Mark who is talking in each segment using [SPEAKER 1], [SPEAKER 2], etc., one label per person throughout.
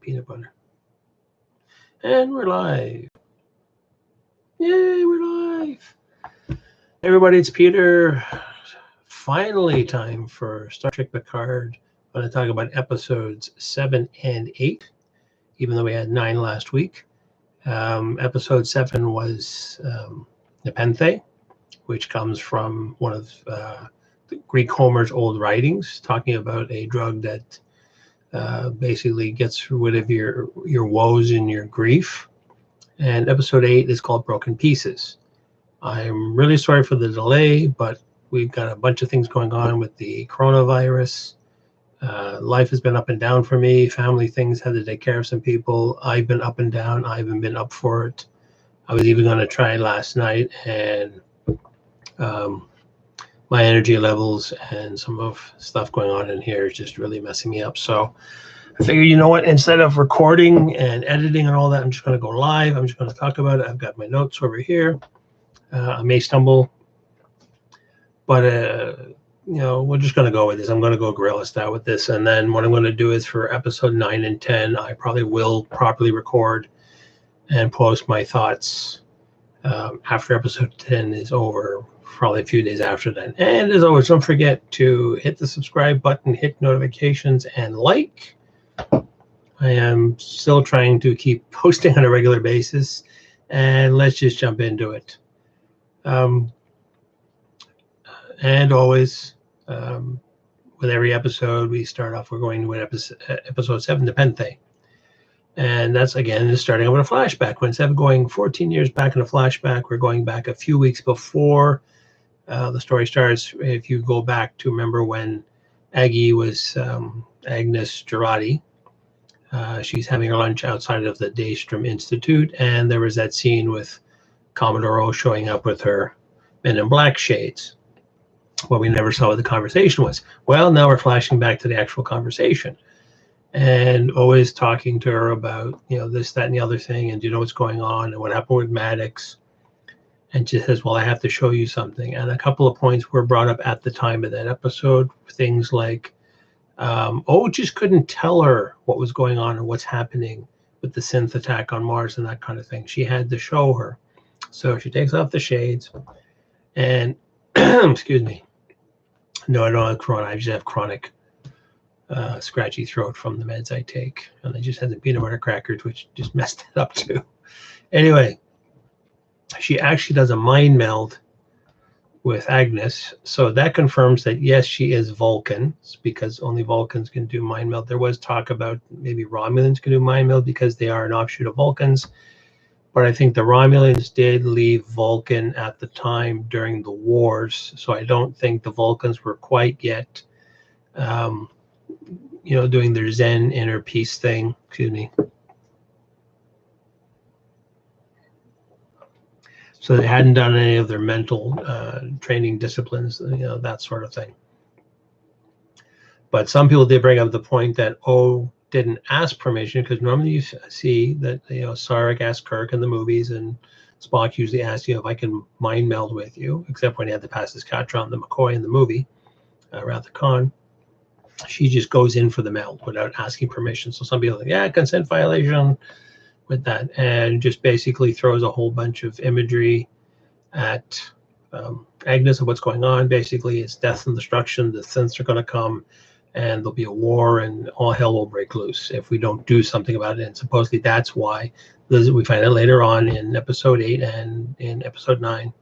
[SPEAKER 1] peanut butter. And we're live. Yay, we're live. Hey everybody, it's Peter. Finally time for Star Trek Picard. I'm going to talk about episodes 7 and 8, even though we had 9 last week. Episode 7 was Nepenthe, which comes from one of the Greek Homer's old writings, talking about a drug that basically gets rid of your woes and your grief. And episode 8 is called Broken Pieces. I'm really sorry for the delay, but we've got a bunch of things going on with the coronavirus. Life has been up and down for me. Family things, had to take care of some people. I've been up and down. I haven't been up for it. I was even going to try last night, and my energy levels and some of stuff going on in here is just really messing me up. So I figured, you know what, instead of recording and editing and all that, I'm just going to go live. I'm just going to talk about it. I've got my notes over here. I may stumble, but we're just going to go with this. I'm going to go guerrilla style with this. And then what I'm going to do is for episode 9 and 10, I probably will properly record and post my thoughts after episode 10 is over, probably a few days after that. And as always, don't forget to hit the subscribe button, hit notifications, and like. I am still trying to keep posting on a regular basis, and let's just jump into it. And always, with every episode, we start off, we're going with episode 7, Nepenthe. And that's, again, starting out with a flashback. Instead of going 14 years back in a flashback, we're going back a few weeks before the story starts. If you go back to remember when Aggie was Agnes Girardi, she's having her lunch outside of the Daystrom Institute, and there was that scene with Commodore O showing up with her Men in Black shades. Well, we never saw what the conversation was. Well, now we're flashing back to the actual conversation, and always talking to her about, this, that, and the other thing, and do you know what's going on, and what happened with Maddox. And she says, well, I have to show you something. And a couple of points were brought up at the time of that episode. Things like, just couldn't tell her what was going on and what's happening with the synth attack on Mars and that kind of thing. She had to show her. So she takes off the shades and, excuse me. No, I don't have corona. I just have chronic scratchy throat from the meds I take. And I just had the peanut butter crackers, which just messed it up too. Anyway, she actually does a mind meld with Agnes, so that confirms that yes, she is Vulcan, because only Vulcans can do mind meld. There was talk about maybe Romulans can do mind meld because they are an offshoot of Vulcans, but I think the Romulans did leave Vulcan at the time during the wars, so I don't think the Vulcans were quite yet, doing their Zen inner peace thing. Excuse me. So they hadn't done any of their mental training disciplines, that sort of thing. But some people did bring up the point that O didn't ask permission, because normally you see that, Sarek asked Kirk in the movies, and Spock usually asks you if I can mind meld with you, except when he had to pass his Catron, the McCoy in the movie, Wrath of Khan. She just goes in for the meld without asking permission. So some people are like, yeah, consent violation with that, and just basically throws a whole bunch of imagery at Agnes of what's going on. Basically, it's death and destruction. The synths are going to come, and there'll be a war, and all hell will break loose if we don't do something about it. And supposedly that's why we find out later on in episode 8 and in episode 9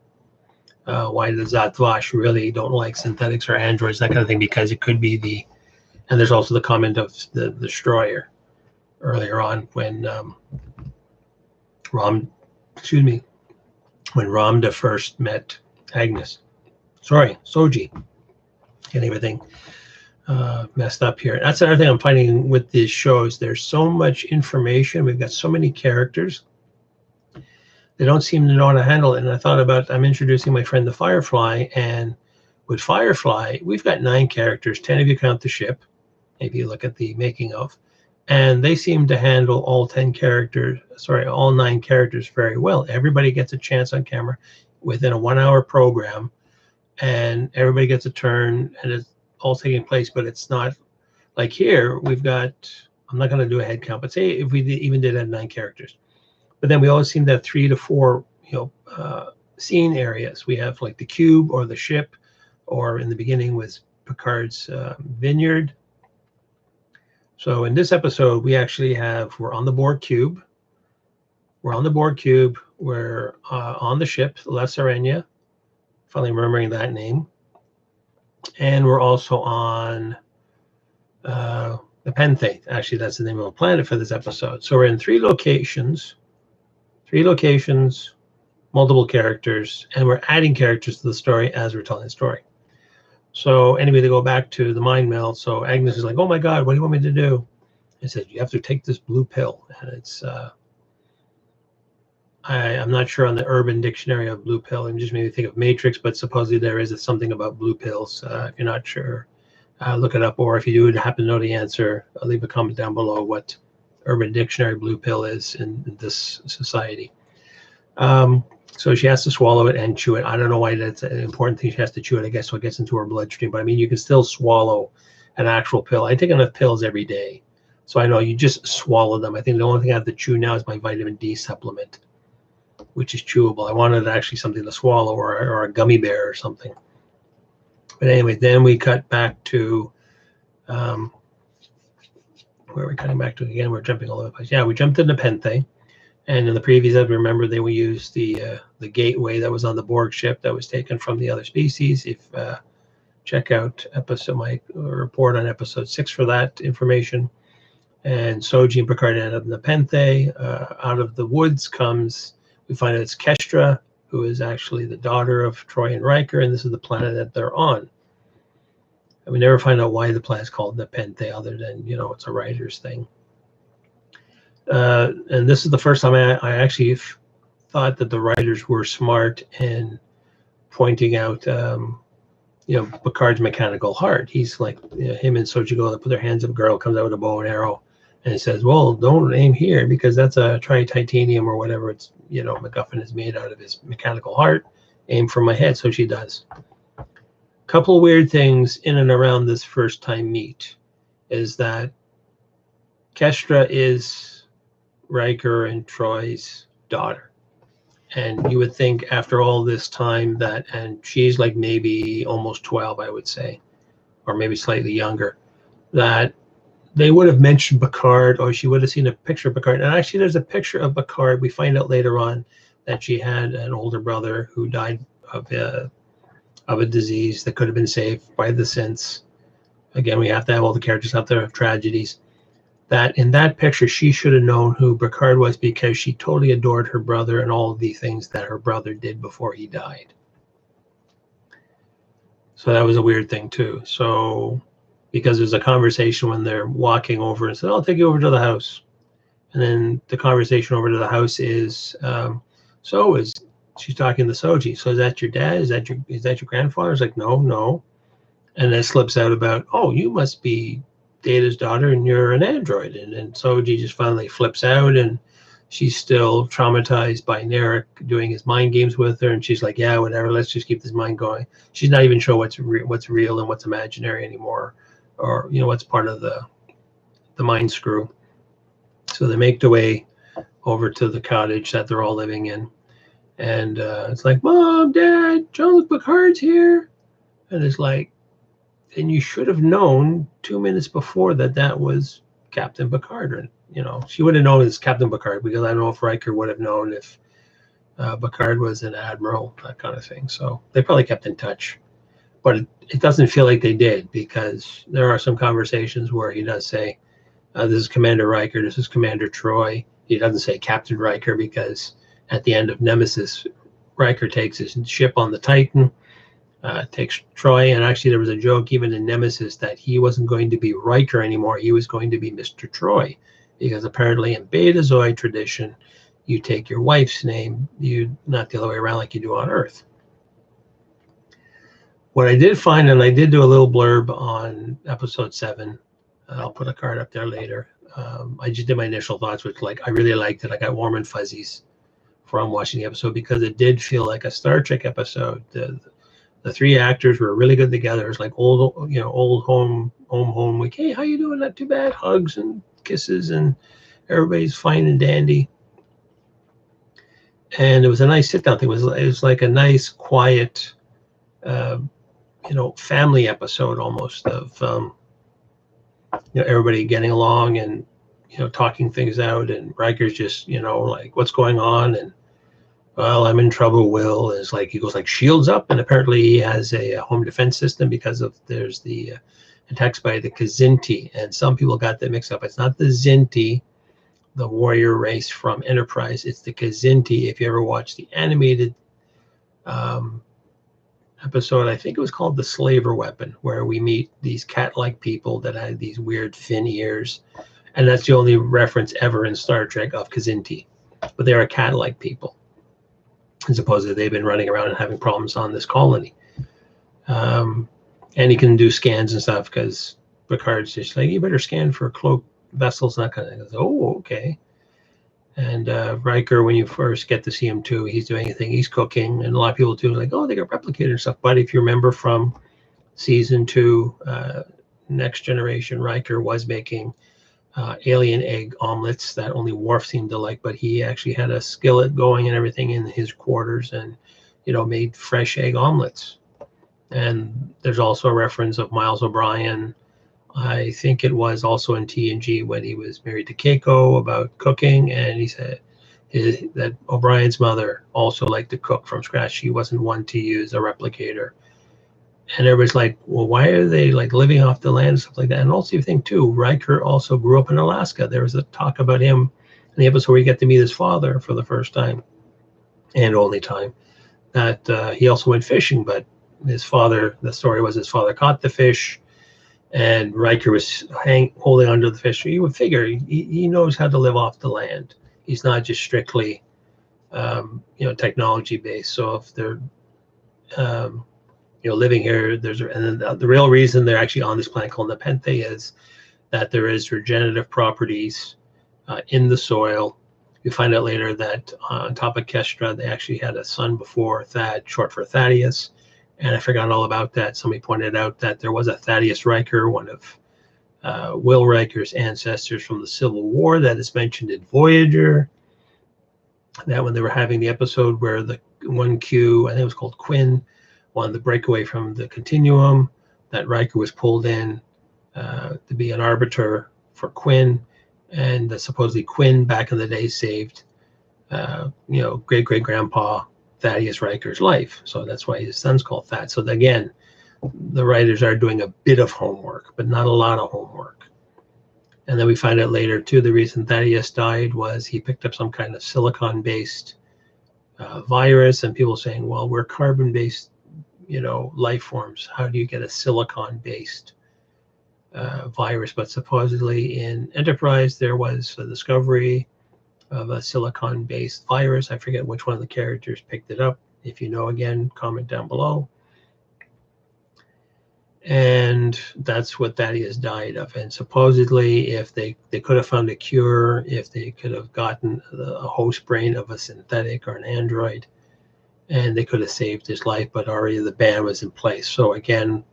[SPEAKER 1] why the Zat Vash really don't like synthetics or androids, that kind of thing, because it could be and there's also the comment of the destroyer earlier on when when Ramda first met Agnes. Soji. And everything messed up here. That's another thing I'm finding with these shows. There's so much information. We've got so many characters. They don't seem to know how to handle it. And I thought about, I'm introducing my friend the Firefly, and with Firefly, we've got 9 characters, 10 if you count the ship, maybe you look at the making of. And they seem to handle all 9 characters very well. Everybody gets a chance on camera within a 1-hour program, and everybody gets a turn, and it's all taking place, but it's not like here. We've got I'm not going to do a head count, but say if we even did have 9 characters. But then we always seem to have 3 to 4, scene areas. We have like the cube or the ship, or in the beginning was Picard's vineyard. So in this episode, we're on the Borg cube. We're on the Borg cube. We're on the ship, La Serenia. Finally remembering that name. And we're also on Nepenthe. Actually, that's the name of a planet for this episode. So we're in 3 locations, multiple characters, and we're adding characters to the story as we're telling the story. So anyway, to go back to the mind meld, so Agnes is like, oh my God, what do you want me to do? I said, you have to take this blue pill. And it's, I'm not sure on the Urban Dictionary of blue pill. It just made me think of Matrix, but supposedly there is something about blue pills. If you're not sure, look it up. Or if you do happen to know the answer, leave a comment down below what Urban Dictionary blue pill is in this society. So she has to swallow it and chew it. I don't know why that's an important thing. She has to chew it, I guess, so it gets into her bloodstream. But I mean, you can still swallow an actual pill. I take enough pills every day, so I know you just swallow them. I think the only thing I have to chew now is my vitamin D supplement, which is chewable. I wanted actually something to swallow, or a gummy bear or something. But anyway, then we cut back to where are we cutting back to again? We're jumping all over the place. Yeah, we jumped to Nepenthe. And in the previous episode, remember, they would use the gateway that was on the Borg ship that was taken from the other species. If check out my report on episode 6 for that information. And Soji and Picard end up in Nepenthe. Out of the woods we find out it's Kestra, who is actually the daughter of Troy and Riker, and this is the planet that they're on. And we never find out why the planet's called Nepenthe, other than it's a writer's thing. And this is the first time I actually thought that the writers were smart in pointing out, Picard's mechanical heart. He's like, him and Soji go to put their hands up. A girl comes out with a bow and arrow, and it says, "Well, don't aim here because that's a tritanium or whatever it's MacGuffin is made out of his mechanical heart. Aim for my head." So she does. Couple of weird things in and around this first time meet is that Kestra is Riker and Troy's daughter, and you would think after all this time and she's like maybe almost 12, I would say, or maybe slightly younger, that they would have mentioned Picard, or she would have seen a picture of Picard. And actually there's a picture of Picard. We find out later on that she had an older brother who died of a disease that could have been saved by the synths. Again, we have to have all the characters out there of tragedies. That in that picture, she should have known who Picard was because she totally adored her brother and all of the things that her brother did before he died. So that was a weird thing too. So because there's a conversation when they're walking over and said, "I'll take you over to the house." And then the conversation over to the house is, she's talking to Soji. "So is that your dad? Is that your grandfather?" It's like, no. And then it slips out about, "Oh, you must be Data's daughter and you're an android." And Soji just finally flips out, and she's still traumatized by Narek doing his mind games with her, and she's like, "Yeah, whatever, let's just keep this mind going." She's not even sure what's real and what's imaginary anymore, or what's part of the mind screw. So they make their way over to the cottage that they're all living in, and it's like, "Mom, Dad, JeanLuc Picard's here." And it's like, and you should have known 2 minutes before that was Captain Picard. Or, she would have known it's Captain Picard, because I don't know if Riker would have known if Picard was an admiral, that kind of thing. So they probably kept in touch. But it doesn't feel like they did, because there are some conversations where he does say, "This is Commander Riker, this is Commander Troy." He doesn't say Captain Riker, because at the end of Nemesis, Riker takes his ship on the Titan, takes Troy, and actually there was a joke even in Nemesis that he wasn't going to be Riker anymore, he was going to be Mr. Troy, because apparently in Betazoid tradition, you take your wife's name, not the other way around like you do on Earth. What I did find, and I did do a little blurb on episode 7, I'll put a card up there later. I just did my initial thoughts, which I really liked it. I got warm and fuzzies from watching the episode, because it did feel like a Star Trek episode. The 3 actors were really good together. It's like old home week. "Hey, how you doing? Not too bad." Hugs and kisses and everybody's fine and dandy. And it was a nice sit-down thing. It was like a nice, quiet, family episode almost of, everybody getting along and, talking things out. And Riker's just, like, what's going on? And, well, I'm in trouble, Will. Is like, he goes like, shields up. And apparently he has a home defense system because there's the attacks by the Kzinti. And some people got that mixed up. It's not the Zinti, the warrior race from Enterprise. It's the Kzinti. If you ever watched the animated episode, I think it was called The Slaver Weapon, where we meet these cat-like people that had these weird fin ears. And that's the only reference ever in Star Trek of Kzinti. But they are cat-like people. And supposedly they've been running around and having problems on this colony. And he can do scans and stuff because Picard's just like, you better scan for cloak vessels and that kind of thing. Goes, oh, okay. And Riker, when you first get to see him too, he's doing anything. He's cooking, and a lot of people too like, oh, they got replicated and stuff. But if you remember from season 2, Next Generation, Riker was making alien egg omelets that only Worf seemed to like, but he actually had a skillet going and everything in his quarters, and made fresh egg omelets. And there's also a reference of Miles O'Brien. I think it was also in TNG when he was married to Keiko about cooking, and he said that O'Brien's mother also liked to cook from scratch. She wasn't one to use a replicator. And everybody's like, well, why are they like living off the land and stuff like that? And also you think too, Riker also grew up in Alaska. There was a talk about him in the episode where you get to meet his father for the first time and only time, that he also went fishing, but his father, the story was his father caught the fish, and Riker was holding onto the fish. So you would figure he knows how to live off the land. He's not just strictly, technology based. So if they're, living here, and then the real reason they're actually on this planet called Nepenthe is that there is regenerative properties in the soil. You find out later that on top of Kestra, they actually had a son before Thad, short for Thaddeus. And I forgot all about that. Somebody pointed out that there was a Thaddeus Riker, one of Will Riker's ancestors from the Civil War, that is mentioned in Voyager. That when they were having the episode where the 1Q, I think it was called Quinn, wanted to break away from the continuum, that Riker was pulled in to be an arbiter for Quinn, and that supposedly Quinn back in the day saved, great-great-grandpa Thaddeus Riker's life. So that's why his son's called Thad. So again, the writers are doing a bit of homework, but not a lot of homework. And then we find out later too, the reason Thaddeus died was he picked up some kind of silicon-based virus, and people saying, well, we're carbon-based, life forms. How do you get a silicon-based virus? But supposedly in Enterprise, there was a discovery of a silicon-based virus. I forget which one of the characters picked it up. If you know, again, comment down below. And that's what Thaddeus died of. And supposedly, if they could have found a cure, if they could have gotten a host brain of a synthetic or an android, and they could have saved his life, but already the ban was in place. So again,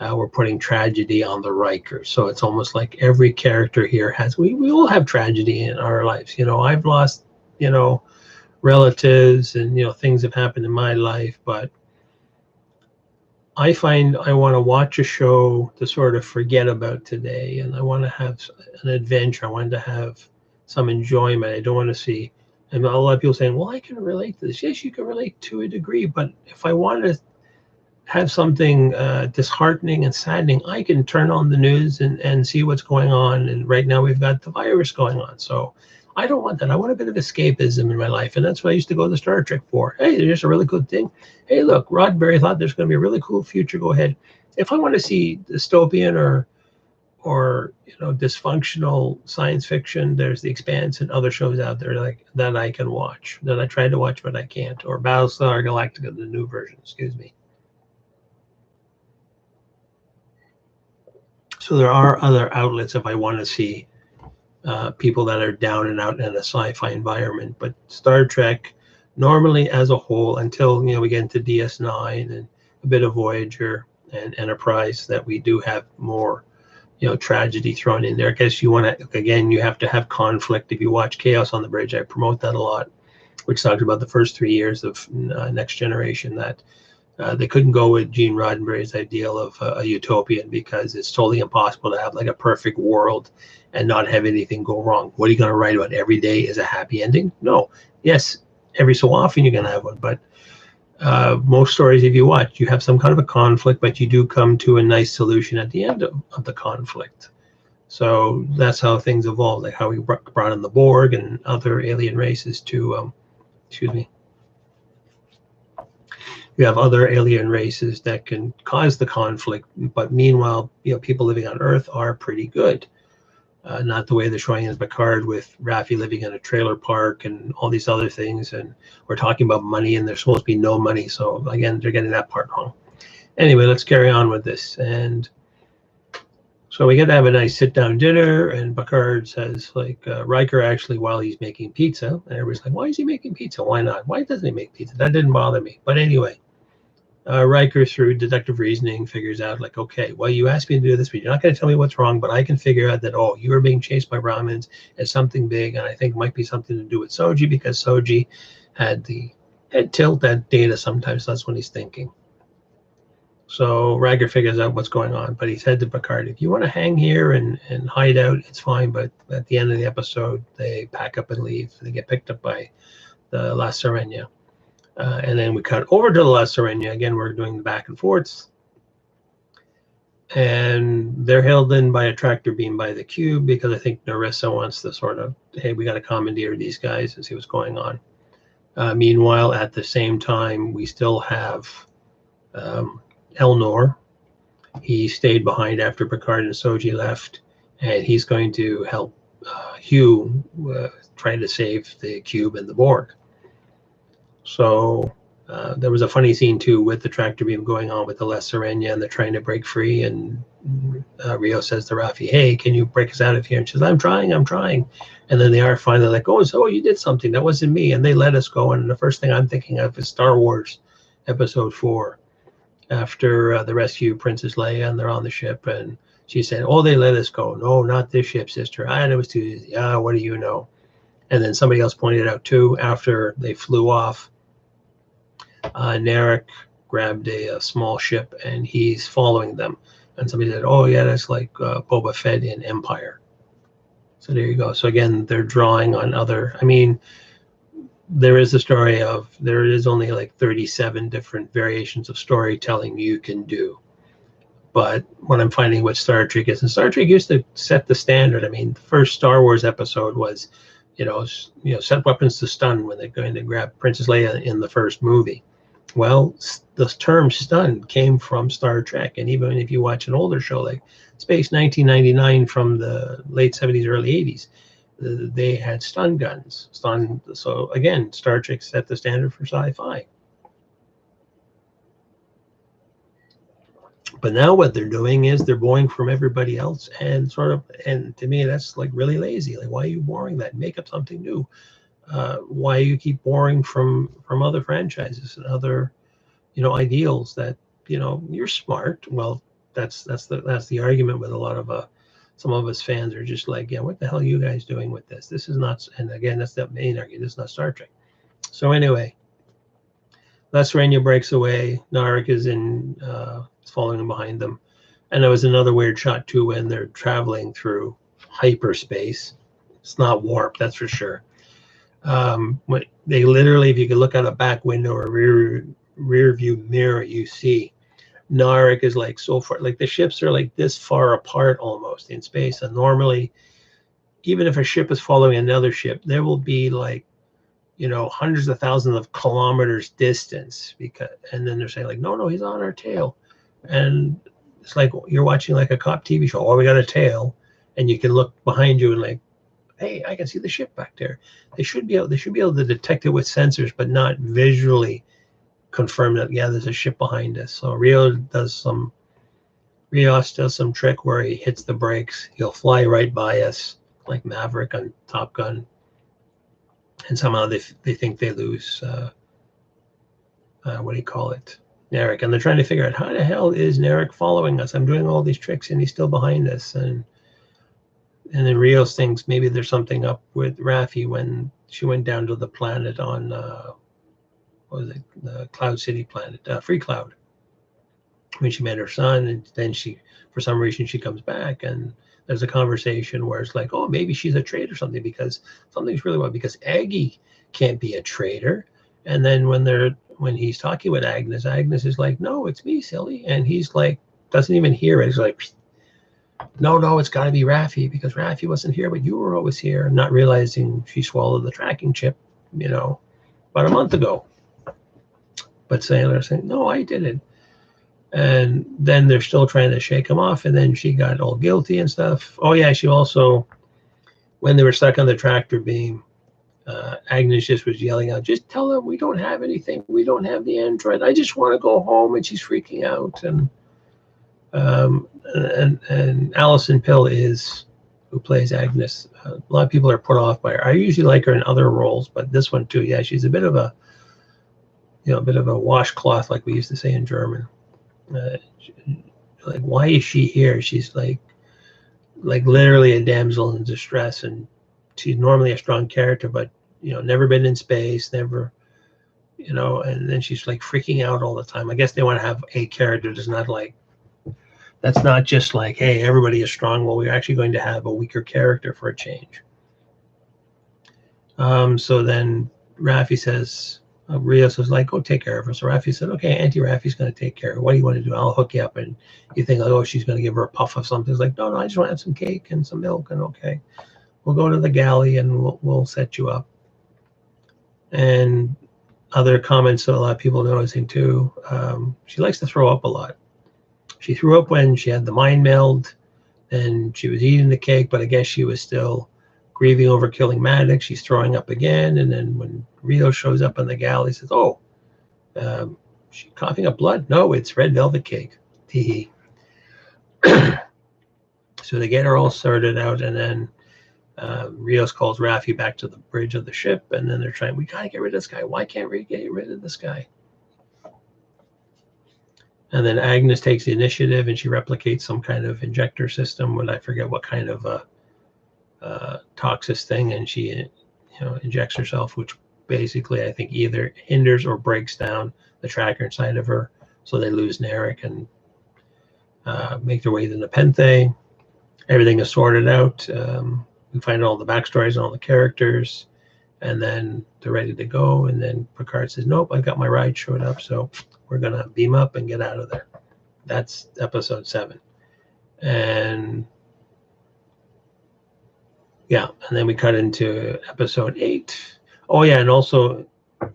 [SPEAKER 1] we're putting tragedy on the Riker. So it's almost like every character here has, we all have tragedy in our lives. I've lost, relatives, and, things have happened in my life, but I find I want to watch a show to sort of forget about today, and I want to have an adventure. I want to have some enjoyment. I don't want to see, and a lot of people saying, well, I can relate to this. Yes, you can relate to a degree, but if I want to have something disheartening and saddening, I can turn on the news and see what's going on. And right now we've got the virus going on. So I don't want that. I want a bit of escapism in my life. And that's what I used to go to Star Trek for. Hey, there's a really good thing. Hey, look, Roddenberry thought there's going to be a really cool future. Go ahead. If I want to see dystopian or dysfunctional science fiction, there's The Expanse and other shows out there like that I can watch, that I tried to watch, but I can't. Or Battlestar Galactica, the new version, excuse me. So there are other outlets if I want to see people that are down and out in a sci-fi environment. But Star Trek, normally as a whole, until we get into DS9 and a bit of Voyager and Enterprise, that we do have more tragedy thrown in there. I guess you want to, again, you have to have conflict. If you watch Chaos on the Bridge, I promote that a lot, which talks about the first 3 years of Next Generation, that they couldn't go with Gene Roddenberry's ideal of a utopian because it's totally impossible to have like a perfect world and not have anything go wrong. What are you going to write about? Every day is a happy ending? No. Yes, every so often you're going to have one, but most stories, if you watch, you have some kind of a conflict, but you do come to a nice solution at the end of the conflict. So that's how things evolve, like how we brought in the Borg and other alien races to, excuse me. You have other alien races that can cause the conflict, but meanwhile, people living on Earth are pretty good. Not the way they're showing in Picard with Raffi living in a trailer park and all these other things. And we're talking about money, and there's supposed to be no money. So again, they're getting that part wrong. Anyway, let's carry on with this. And so we get to have a nice sit-down dinner, and Picard says, like, Riker actually, while he's making pizza, and everybody's like, why is he making pizza? Why not? Why doesn't he make pizza? That didn't bother me. But anyway, Riker, through deductive reasoning, figures out, like, okay, well, you asked me to do this, but you're not going to tell me what's wrong, but I can figure out that, oh, you were being chased by Romulans as something big, and I think it might be something to do with Soji, because Soji had the head tilt at Data sometimes. That's when he's thinking. So Riker figures out what's going on, but he said to Picard, if you want to hang here and hide out, it's fine, but at the end of the episode, they pack up and leave. They get picked up by the La Sirena. And then we cut over to the La Sirena. Again, we're doing the back and forths. And they're held in by a tractor beam by the cube, because I think Narissa wants to sort of, hey, we got to commandeer these guys and see what's going on. Meanwhile, at the same time, we still have Eleanor. He stayed behind after Picard and Soji left, and he's going to help Hugh trying to save the cube and the Borg. So there was a funny scene too with the tractor beam going on with the La Sirena, and they're trying to break free, and Rios says to Raffi, hey, can you break us out of here? And she says, I'm trying. And then they are finally like, oh, so you did something. That wasn't me. And they let us go. And the first thing I'm thinking of is Star Wars Episode 4, after the rescue Princess Leia, and they're on the ship, and she said, oh, they let us go. No, not this ship, sister. It was too easy. What do you know? And then somebody else pointed out too, after they flew off, Narek grabbed a small ship, and he's following them. And somebody said, oh, yeah, that's like Boba Fett in Empire. So there you go. So again, they're drawing on other, I mean, there is a story of, there is only like 37 different variations of storytelling you can do. But what I'm finding with Star Trek is, and Star Trek used to set the standard. I mean, the first Star Wars episode was, set weapons to stun when they're going to grab Princess Leia in the first movie. Well, the term stun came from Star Trek. And even if you watch an older show like Space 1999 from the late 70s, early 80s, they had stun guns. So again, Star Trek set the standard for sci-fi. But now what they're doing is they're borrowing from everybody else, and to me, that's like really lazy. Like, why are you borrowing that? Make up something new. Why you keep borrowing from other franchises and other, ideals that, you're smart. Well, that's the argument with a lot of some of us fans are just like, yeah, what the hell are you guys doing with this? This is not, and again, that's the main argument. This is not Star Trek. So anyway, La Sirena breaks away. Narek is following them behind them. And there was another weird shot too when they're traveling through hyperspace. It's not warp, that's for sure. When they literally, if you could look out a back window or rear view mirror, you see Narek is like so far, like the ships are like this far apart almost in space. And normally, even if a ship is following another ship, there will be like, hundreds of thousands of kilometers distance, and then they're saying like, no, he's on our tail. And it's like you're watching like a cop TV show. Oh, we got a tail, and you can look behind you and like, hey, I can see the ship back there. They should be able to detect it with sensors, but not visually confirm that, yeah, there's a ship behind us. So Rios does some trick where he hits the brakes. He'll fly right by us like Maverick on Top Gun, and somehow they think they lose what do you call it, Narek, and they're trying to figure out how the hell is Narek following us? I'm doing all these tricks and he's still behind us. And then Rios thinks maybe there's something up with Raffi when she went down to the planet on what was it, the Cloud City planet, Free Cloud, when she met her son, and then she, for some reason, she comes back, and there's a conversation where it's like, oh, maybe she's a traitor or something, because something's really well, because Aggie can't be a traitor. And then when he's talking with Agnes, Agnes is like, no, it's me, silly. And he's like, doesn't even hear it. He's like, no, it's got to be Raffi, because Raffi wasn't here, but you were always here, not realizing she swallowed the tracking chip, about a month ago. But Sailor saying, no, I did it. And then they're still trying to shake him off, and then she got all guilty and stuff. Oh yeah, she also, when they were stuck on the tractor beam, Agnes just was yelling out, just tell them we don't have anything, we don't have the android, I just want to go home. And she's freaking out. And Alison Pill who plays Agnes, a lot of people are put off by her. I usually like her in other roles, but this one too, yeah, she's a bit of a washcloth, like we used to say in German. Like, why is she here? She's like literally a damsel in distress, and she's normally a strong character, but never been in space, never, and then she's like freaking out all the time. I guess they want to have a character that's not just like, hey, everybody is strong. Well, we're actually going to have a weaker character for a change. So then Raffi says, Rios was like, go take care of her. So Raffi said, okay, Auntie Raffi's going to take care of her. What do you want to do? I'll hook you up. And you think, like, oh, she's going to give her a puff of something. It's like, no, I just want to have some cake and some milk. And okay, we'll go to the galley and we'll set you up. And other comments that a lot of people are noticing too, she likes to throw up a lot. She threw up when she had the mind meld, and she was eating the cake, but I guess she was still grieving over killing Maddox. She's throwing up again, and then when Rios shows up on the galley, says, oh, she's coughing up blood? No, it's red velvet cake. Tee hee. So they get her all sorted out, and then Rios calls Raffi back to the bridge of the ship, and then they're trying, we got to get rid of this guy. Why can't we get rid of this guy? And then Agnes takes the initiative, and she replicates some kind of injector system, when I forget what kind of toxic thing, and she injects herself, which basically I think either hinders or breaks down the tracker inside of her, so they lose Narek and make their way to Nepenthe. Everything is sorted out. We find all the backstories on all the characters, and then they're ready to go. And then Picard says, nope, I got my ride showed up, so we're gonna beam up and get out of there. That's episode 7. And yeah, and then we cut into episode 8. Oh yeah, and also,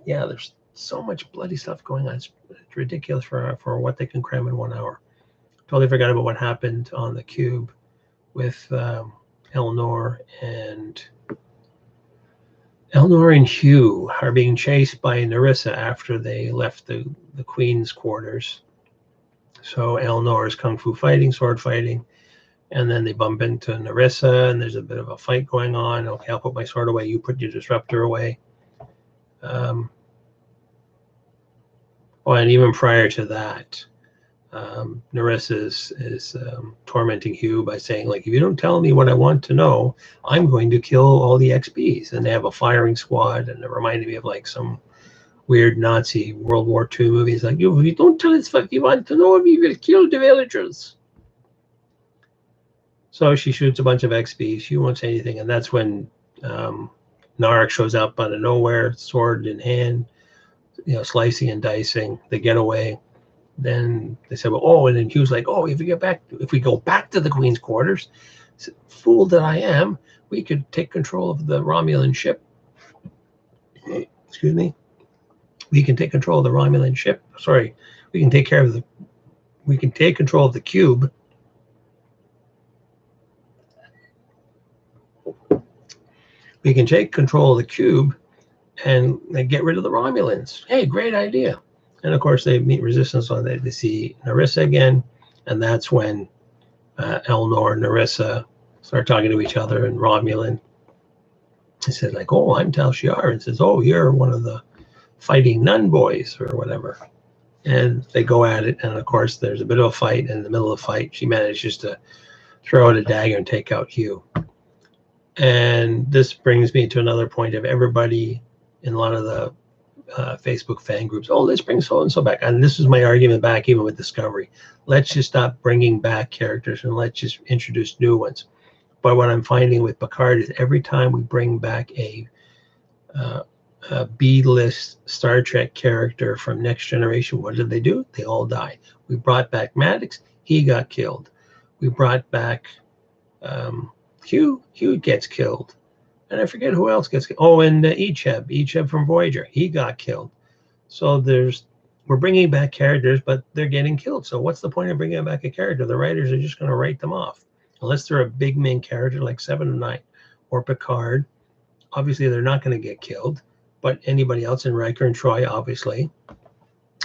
[SPEAKER 1] yeah, there's so much bloody stuff going on. It's ridiculous for what they can cram in 1 hour. Totally forgot about what happened on the cube with Eleanor and Hugh are being chased by Narissa after they left the Queen's quarters. So Eleanor is kung fu fighting, sword fighting, and then they bump into Narissa, and there's a bit of a fight going on. Okay, I'll put my sword away. You put your disruptor away. And even prior to that, Narissa is tormenting Hugh by saying, like, if you don't tell me what I want to know, I'm going to kill all the XBs. And they have a firing squad, and it reminded me of like some weird Nazi World War II movies. Like, if you don't tell us what you want to know, we will kill the villagers. So she shoots a bunch of XBs. She won't say anything, and that's when Narek shows up out of nowhere, sword in hand, slicing and dicing. They get away. Then they said, well, oh, and then Hugh's like, oh, if we go back to the Queen's quarters, fool that I am, we could take control of the Romulan ship. Excuse me. We can take control of the Romulan ship. Sorry, we can take control of the cube. We can take control of the cube and get rid of the Romulans. Hey, great idea. And of course, they meet resistance on that. They see Narissa again, and that's when Eleanor and Narissa start talking to each other in Romulan. He said, like, oh, I'm Tal Shiar, and says, oh, you're one of the fighting nun boys or whatever. and they go at it. And of course, there's a bit of a fight. And in the middle of the fight, she manages to throw out a dagger and take out Hugh. And this brings me to another point of everybody in a lot of the Facebook fan groups. Oh, let's bring so and so back. And this is my argument back even with Discovery. Let's just stop bringing back characters and let's just introduce new ones. But what I'm finding with Picard is every time we bring back a B-list Star Trek character from Next Generation, what did they do? They all die. We brought back Maddox. He got killed. We brought back Hugh. Hugh gets killed. And I forget who else gets killed. Oh, and Icheb from Voyager. He got killed. So we're bringing back characters, but they're getting killed. So what's the point of bringing back a character? The writers are just going to write them off. Unless they're a big main character like 7 of 9 or Picard. Obviously, they're not going to get killed. But anybody else in Riker and Troy, obviously.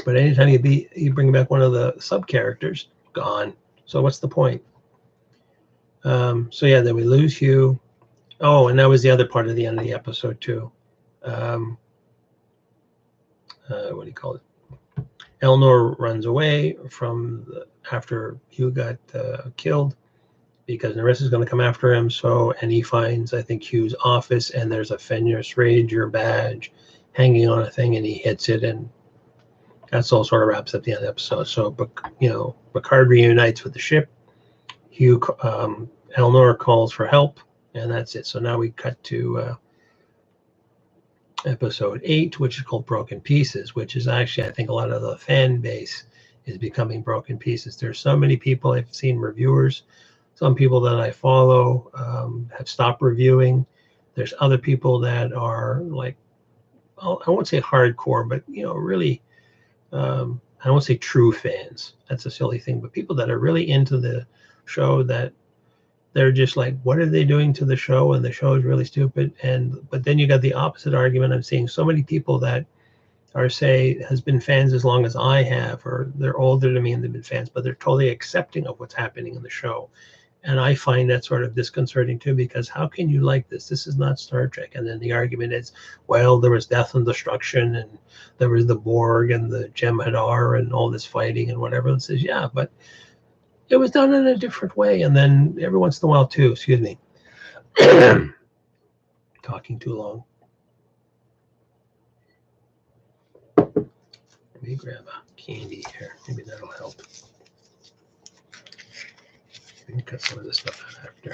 [SPEAKER 1] But anytime you bring back one of the sub-characters, gone. So what's the point? So yeah, then we lose Hugh. Oh, and that was the other part of the end of the episode too. What do you call it? Eleanor runs away after Hugh got killed because Narissa's going to come after him. And he finds, I think, Hugh's office, and there's a Fenris Ranger badge hanging on a thing, and he hits it, and that's all sort of wraps up the end of the episode. So, Picard reunites with the ship. Eleanor calls for help, and that's it. So now we cut to episode 8, which is called Broken Pieces, which is actually, I think, a lot of the fan base is becoming Broken Pieces. There's so many people, I've seen reviewers. Some people that I follow have stopped reviewing. There's other people that are like, I won't say hardcore, but really, I won't say true fans. That's a silly thing. But people that are really into the show, that they're just like, what are they doing to the show? And the show is really stupid. But then you got the opposite argument. I'm seeing so many people that has been fans as long as I have, or they're older than me and they've been fans, but they're totally accepting of what's happening in the show. And I find that sort of disconcerting too, because how can you like this? This is not Star Trek. And then the argument is, well, there was death and destruction, and there was the Borg and the Jem'Hadar and all this fighting and whatever. And says, yeah, but it was done in a different way. And then every once in a while too, excuse me, talking too long. Let me grab a candy here. Maybe that'll help. We can cut some of this stuff out after.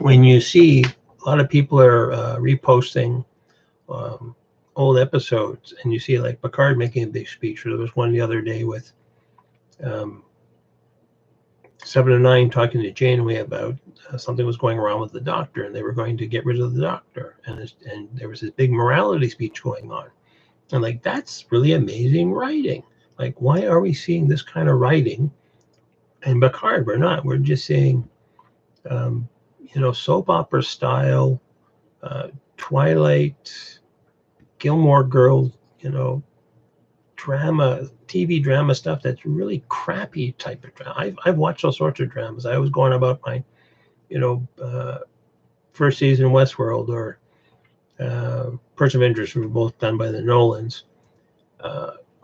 [SPEAKER 1] When you see a lot of people are reposting old episodes, and you see like Picard making a big speech, or there was one the other day with 7 of 9 talking to Janeway about something was going wrong with the Doctor, and they were going to get rid of the Doctor, and there was this big morality speech going on. And like, that's really amazing writing. Like, why are we seeing this kind of writing? And Picard, we're not. We're just seeing, soap opera style, Twilight, Gilmore Girls, drama, TV drama stuff that's really crappy type of drama. I've watched all sorts of dramas. I was going about my, first season of Westworld, or Person of Interest, were both done by the Nolans.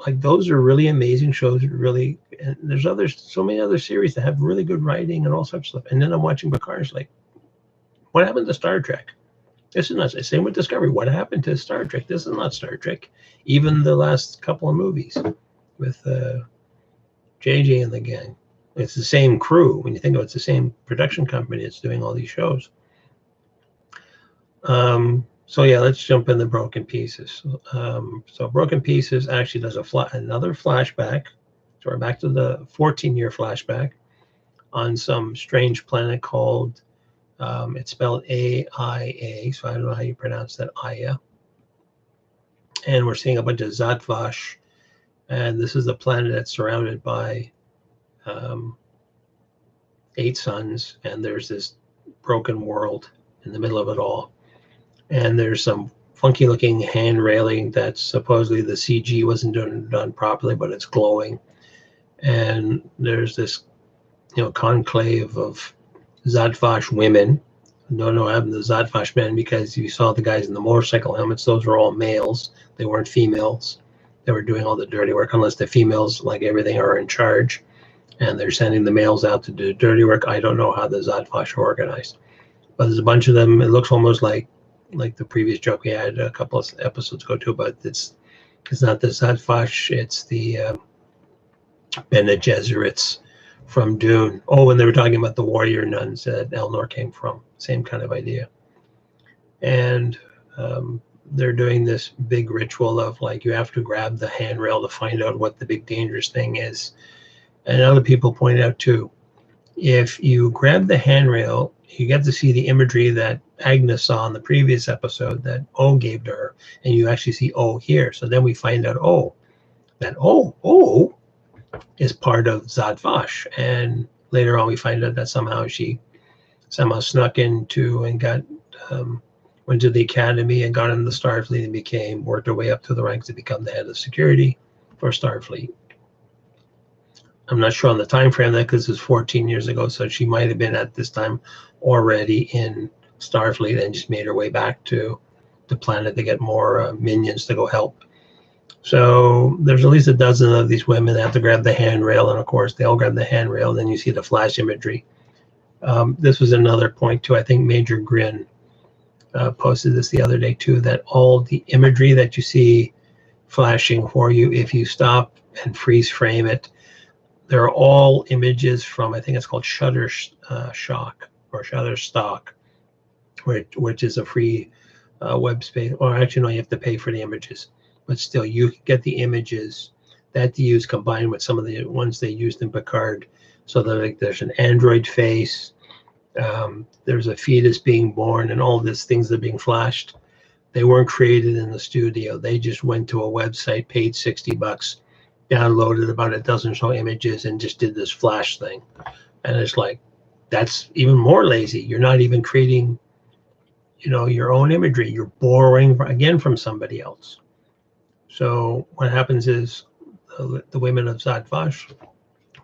[SPEAKER 1] Like, those are really amazing shows. And there's so many other series that have really good writing and all sorts of stuff. And then I'm watching Picard. It's like, what happened to Star Trek? This is not. Same with Discovery. What happened to Star Trek? This is not Star Trek. Even the last couple of movies with JJ and the gang. It's the same crew. When you think of it, it's the same production company that's doing all these shows. So yeah, let's jump in the Broken Pieces. So Broken Pieces actually does another flashback. So we're back to the 14-year flashback on some strange planet called, it's spelled AIA, so I don't know how you pronounce that, Aya. And we're seeing a bunch of Zatvash, and this is the planet that's surrounded by 8 suns, and there's this broken world in the middle of it all. And there's some funky looking hand railing that supposedly the CG wasn't done properly, but it's glowing. And there's this, conclave of Zadvash women, No, I'm the Zodfash men, because you saw the guys in the motorcycle helmets. Those were all males. They weren't females. They were doing all the dirty work, unless the females, like everything, are in charge. And they're sending the males out to do dirty work. I don't know how the Zodfash are organized. But there's a bunch of them. It looks almost like the previous joke we had a couple of episodes ago too, but it's not the Zodfash, it's the Bene Gesserits from Dune. Oh, and they were talking about the warrior nuns that Eleanor came from. Same kind of idea. And they're doing this big ritual of, like, you have to grab the handrail to find out what the big dangerous thing is. And other people point out too, if you grab the handrail, you get to see the imagery that Agnes saw in the previous episode that O gave to her, and you actually see O here. So then we find out that O is part of Zodfash, and later on we find out that somehow she snuck into and got went to the academy and got into the Starfleet and worked her way up to the ranks to become the head of security for Starfleet. I'm not sure on the time frame that, because it's 14 years ago, so she might have been at this time already in Starfleet and just made her way back to the planet to get more minions to go help. So there's at least a dozen of these women that have to grab the handrail, and of course they all grab the handrail. Then you see the flash imagery. This was another point too. I think Major Grin posted this the other day too, that all the imagery that you see flashing for you, if you stop and freeze frame it, they're all images from, I think it's called Shutterstock or Shutterstock, which is a free web space. Or actually, no, you have to pay for the images. But still, you get the images that they use combined with some of the ones they used in Picard. So like, there's an android face, there's a fetus being born, and all these things that are being flashed. They weren't created in the studio. They just went to a website, paid $60, downloaded about a dozen or so images, and just did this flash thing. And it's like, that's even more lazy. You're not even creating, your own imagery. You're borrowing again from somebody else. So what happens is the women of Zodfash,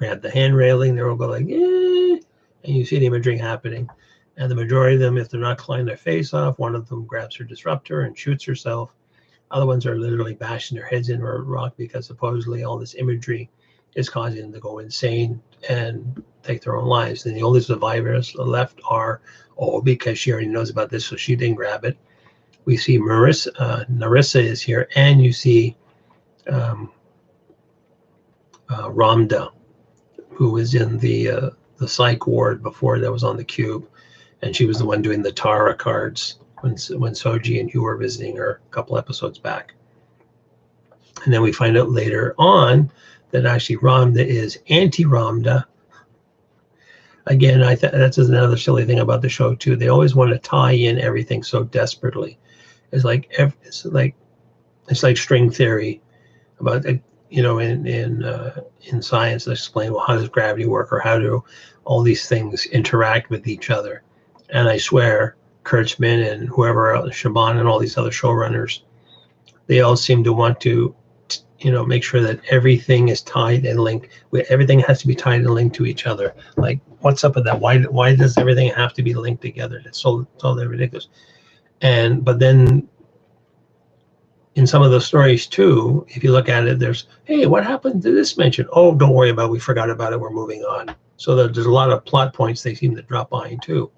[SPEAKER 1] we had the hand railing, they're all go like, eh, and you see the imagery happening. And the majority of them, if they're not clawing their face off, one of them grabs her disruptor and shoots herself. Other ones are literally bashing their heads into a rock, because supposedly all this imagery is causing them to go insane and take their own lives. And the only survivors left are because she already knows about this, so she didn't grab it. We see Narissa is here, and you see Rhonda, who was in the psych ward before, that was on the cube, and she was the one doing the Tara cards when Soji and Hugh were visiting her a couple episodes back. And then we find out later on that actually Rhonda is anti-Rhonda. Again, that's another silly thing about the show too. They always want to tie in everything so desperately. It's like string theory about, in science, they explain, well, how does gravity work, or how do all these things interact with each other? And I swear, Kurtzman and whoever else, Shaban and all these other showrunners, they all seem to want to, make sure that everything is tied and linked. Everything has to be tied and linked to each other. Like, what's up with that? Why does everything have to be linked together? It's totally ridiculous. But then in some of the stories too, if you look at it, there's, hey, what happened to this mention? Oh, don't worry about it. We forgot about it. We're moving on. So there's a lot of plot points they seem to drop behind too.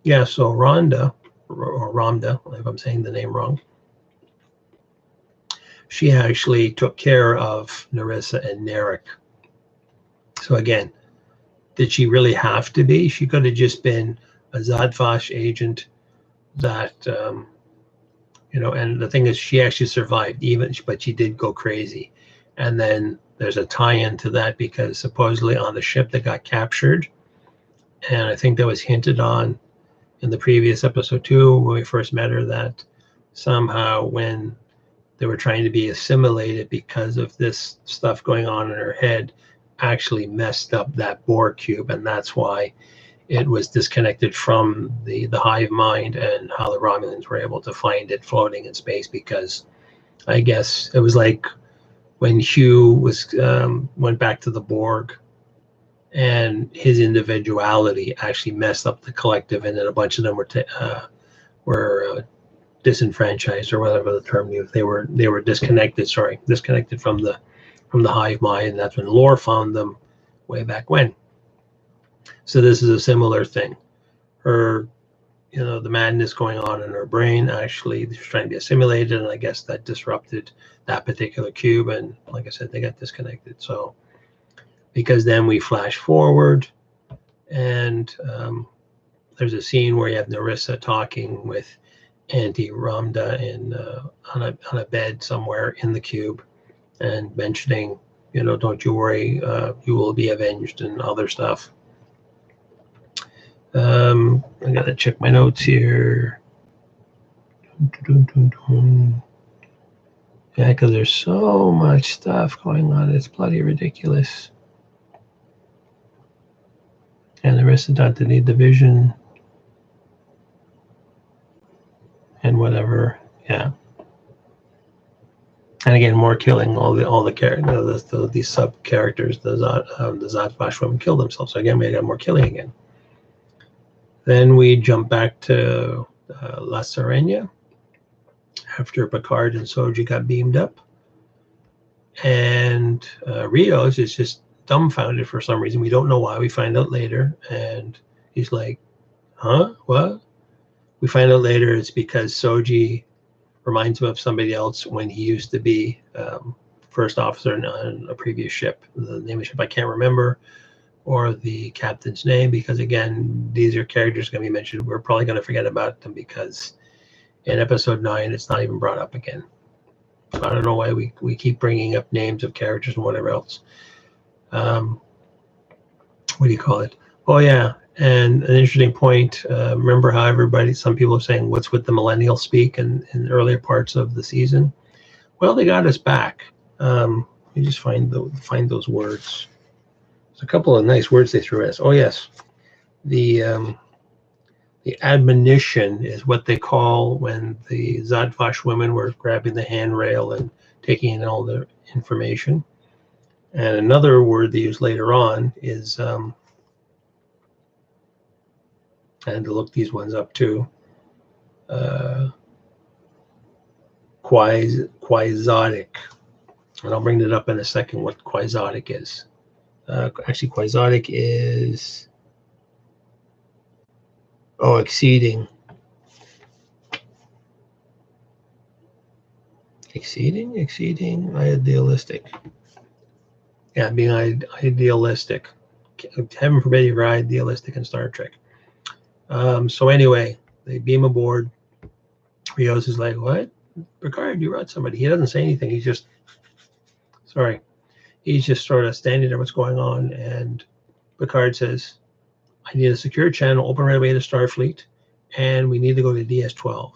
[SPEAKER 1] Yeah, so Rhonda, or Ramda, if I'm saying the name wrong, she actually took care of Narissa and Narek. So again, did she really have to be? She could have just been a Zodfash agent that, and the thing is, she actually survived, but she did go crazy. And then there's a tie-in to that, because supposedly on the ship that got captured, and I think that was hinted on in the previous episode too, when we first met her, that somehow when they were trying to be assimilated because of this stuff going on in her head, actually messed up that Borg cube, and that's why it was disconnected from the hive mind, and how the Romulans were able to find it floating in space, because I guess it was like when Hugh went back to the Borg, and his individuality actually messed up the collective, and then a bunch of them were disenfranchised, or whatever the term is. They were disconnected. Sorry, disconnected from the hive mind, and that's when Lore found them way back when. So this is a similar thing. Her, the madness going on in her brain, actually she's trying to be assimilated, and I guess that disrupted that particular cube, and like I said, they got disconnected. So because then we flash forward, and there's a scene where you have Narissa talking with Auntie Rhonda on a bed somewhere in the cube, and mentioning, don't you worry, you will be avenged, and other stuff. I gotta check my notes here. Yeah, because there's so much stuff going on. It's bloody ridiculous. And the rest of that, they need the vision and whatever. Yeah. And again, more killing. All the characters, these sub characters, the Zad women kill themselves. So again, we got more killing again. Then we jump back to La Serena after Picard and Soji got beamed up, and Rios is just dumbfounded for some reason. We don't know why. We find out later, and he's like, "Huh? What?" We find out later it's because Soji reminds him of somebody else when he used to be first officer on a previous ship. The name of the ship I can't remember, or the captain's name, because again, these are characters going to be mentioned. We're probably going to forget about them because in episode 9 it's not even brought up again. So I don't know why we keep bringing up names of characters and whatever else. What do you call it? Oh yeah, and an interesting point. Remember how some people are saying, what's with the millennial speak in earlier parts of the season? Well, they got us back. You just find those words. There's a couple of nice words they threw at us. Oh yes, the admonition is what they call when the Zadvash women were grabbing the handrail and taking in all the information. And another word they use later on is, I had to look these ones up too, quixotic. And I'll bring it up in a second what quixotic is. Actually, quixotic is exceeding, idealistic. Yeah, being idealistic. Heaven forbid you were idealistic in Star Trek. So anyway, they beam aboard. Rios is like, "What? Picard, you brought somebody." He doesn't say anything. He's just sort of standing there. What's going on? And Picard says, "I need a secure channel open right away to Starfleet, and we need to go to DS-12."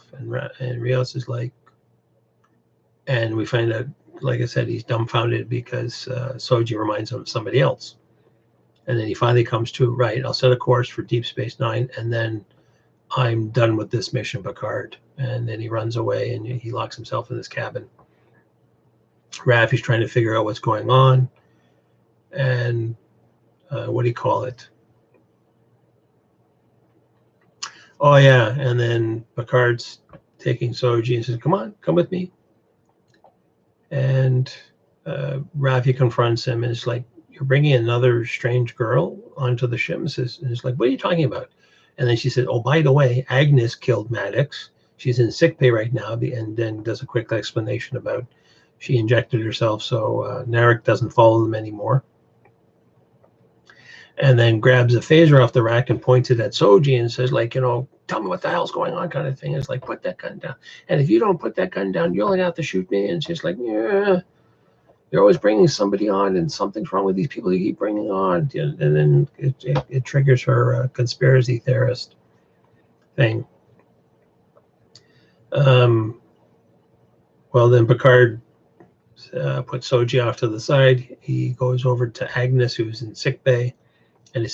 [SPEAKER 1] And Rios is like, and we find out, like I said, he's dumbfounded because Soji reminds him of somebody else. And then he finally comes to, right, I'll set a course for Deep Space Nine, and then I'm done with this mission, Picard. And then he runs away and he locks himself in his cabin. Raffi's trying to figure out what's going on. And what do you call it? Oh, yeah. And then Picard's taking Soji and says, "Come with me." And Raffi confronts him and is like, "You're bringing another strange girl onto the ship?" And it's like, "What are you talking about?" And then she said, "Oh, by the way, Agnes killed Maddox. She's in sickbay right now." And then does a quick explanation about she injected herself so Narek doesn't follow them anymore. And then grabs a phaser off the rack and points it at Soji and says, like, "Tell me what the hell's going on," kind of thing. It's like, "Put that gun down. And if you don't put that gun down, you're only going to have to shoot me." And she's like, "Yeah, you're always bringing somebody on, and something's wrong with these people you keep bringing on." And then it triggers her conspiracy theorist thing. Well, then Picard puts Soji off to the side. He goes over to Agnes, who's in sickbay, and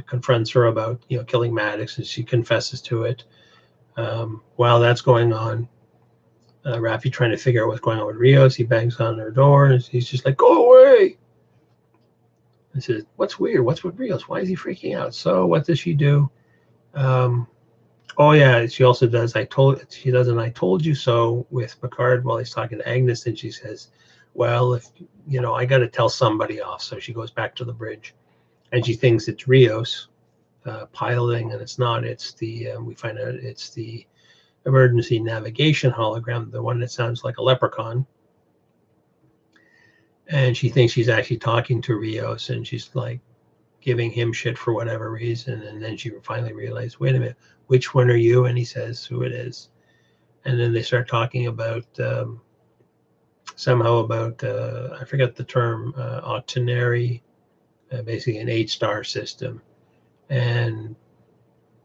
[SPEAKER 1] confronts her about killing Maddox, and she confesses to it. While that's going on, Raffi trying to figure out what's going on with Rios. He bangs on her door, and he's just like, "Go away!" I said, "What's weird? What's with Rios? Why is he freaking out?" So what does she do? Oh yeah, she also does. I told you so with Picard while he's talking to Agnes, and she says, "Well, if I got to tell somebody off." So she goes back to the bridge, and she thinks it's Rios piloting, and it's not. It's the we find out it's the emergency navigation hologram, the one that sounds like a leprechaun. And she thinks she's actually talking to Rios, and she's like giving him shit for whatever reason. And then she finally realized, wait a minute, which one are you? And he says who it is. And then they start talking about somehow about I forget the term, octenary, basically an 8-star system. And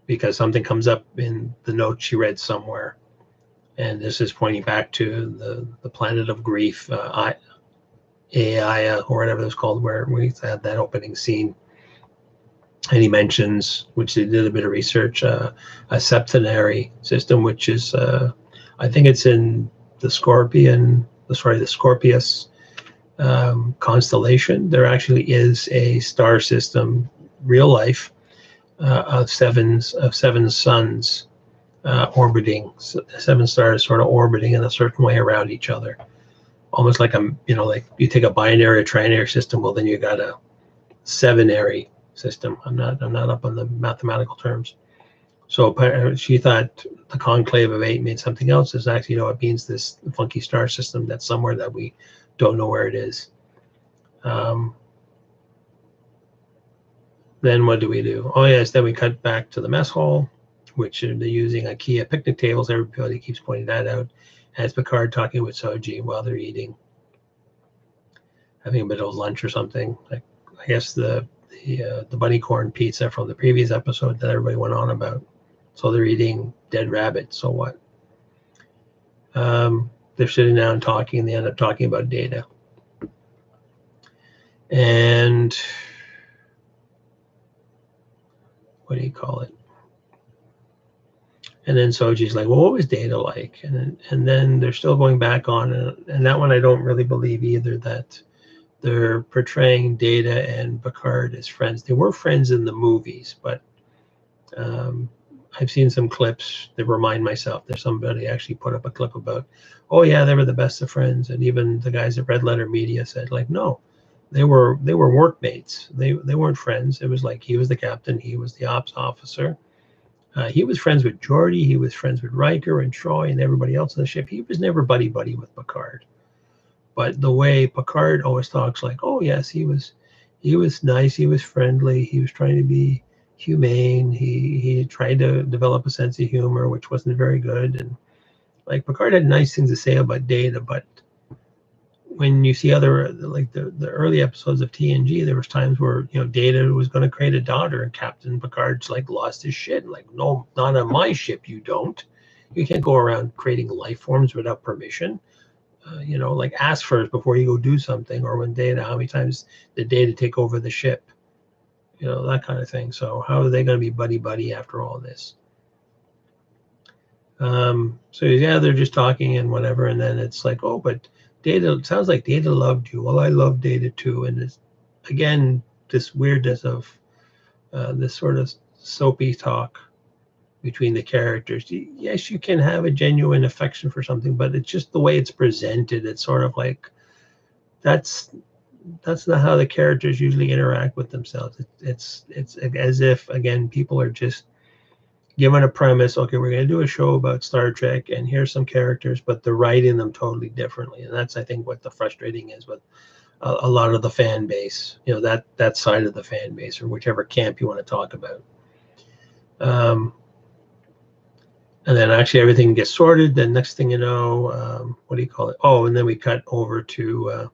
[SPEAKER 1] because something comes up in the note she read somewhere, and this is pointing back to the planet of grief, AI or whatever it's called, where we had that opening scene. And he mentions, which they did a bit of research, a septenary system, which is I think it's in the Scorpius constellation. There actually is a star system, real life, of seven suns orbiting, 7 stars sort of orbiting in a certain way around each other, almost like like you take a binary or trinary system. Well, then you got a 7-ary system. I'm not up on the mathematical terms. So she thought the conclave of 8 means something else. Is actually, it means this funky star system that's somewhere that we don't know where it is. Then what do we do? Oh yes, then we cut back to the mess hall, which they're using IKEA picnic tables. Everybody keeps pointing that out. As Picard talking with Soji while they're eating, having a bit of lunch or something. I guess the bunny corn pizza from the previous episode that everybody went on about. So they're eating dead rabbit. So what? They're sitting down talking, and they end up talking about Data. And what do you call it? And then Soji's like, well, what was Data like? And then they're still going back on, and that one I don't really believe either, that they're portraying Data and Picard as friends. They were friends in the movies, but I've seen some clips that remind myself. There's somebody actually put up a clip about, oh yeah, they were the best of friends, and even the guys at Red Letter Media said, like, no, they were workmates. They weren't friends. It was like he was the captain, he was the ops officer. He was friends with Geordi, he was friends with Riker and Troy and everybody else on the ship. He was never buddy with Picard. But the way Picard always talks, like, oh yes, he was nice, he was friendly, he was trying to be humane, he tried to develop a sense of humor, which wasn't very good. And like Picard had nice things to say about Data, but when you see other, like the early episodes of TNG, there was times where Data was going to create a daughter, and Captain Picard's like lost his shit, like, no, not on my ship, you can't go around creating life forms without permission. Like, ask first before you go do something. Or when Data, how many times did Data take over the ship? That kind of thing. So how are they going to be buddy after all this? So yeah, they're just talking and whatever, and then it's like, oh, but Data, it sounds like Data loved you. Well, I love Data too. And it's, again, this weirdness of this sort of soapy talk between the characters. Yes, you can have a genuine affection for something, but it's just the way it's presented. It's sort of like, that's not how the characters usually interact with themselves. It's as if, again, people are just given a premise. Okay, we're going to do a show about Star Trek, and here's some characters, but they're writing them totally differently. And that's, I think, what the frustrating is with a lot of the fan base. That side of the fan base, or whichever camp you want to talk about. And then actually everything gets sorted. Then next thing you know, what do you call it? Oh, and then we cut over to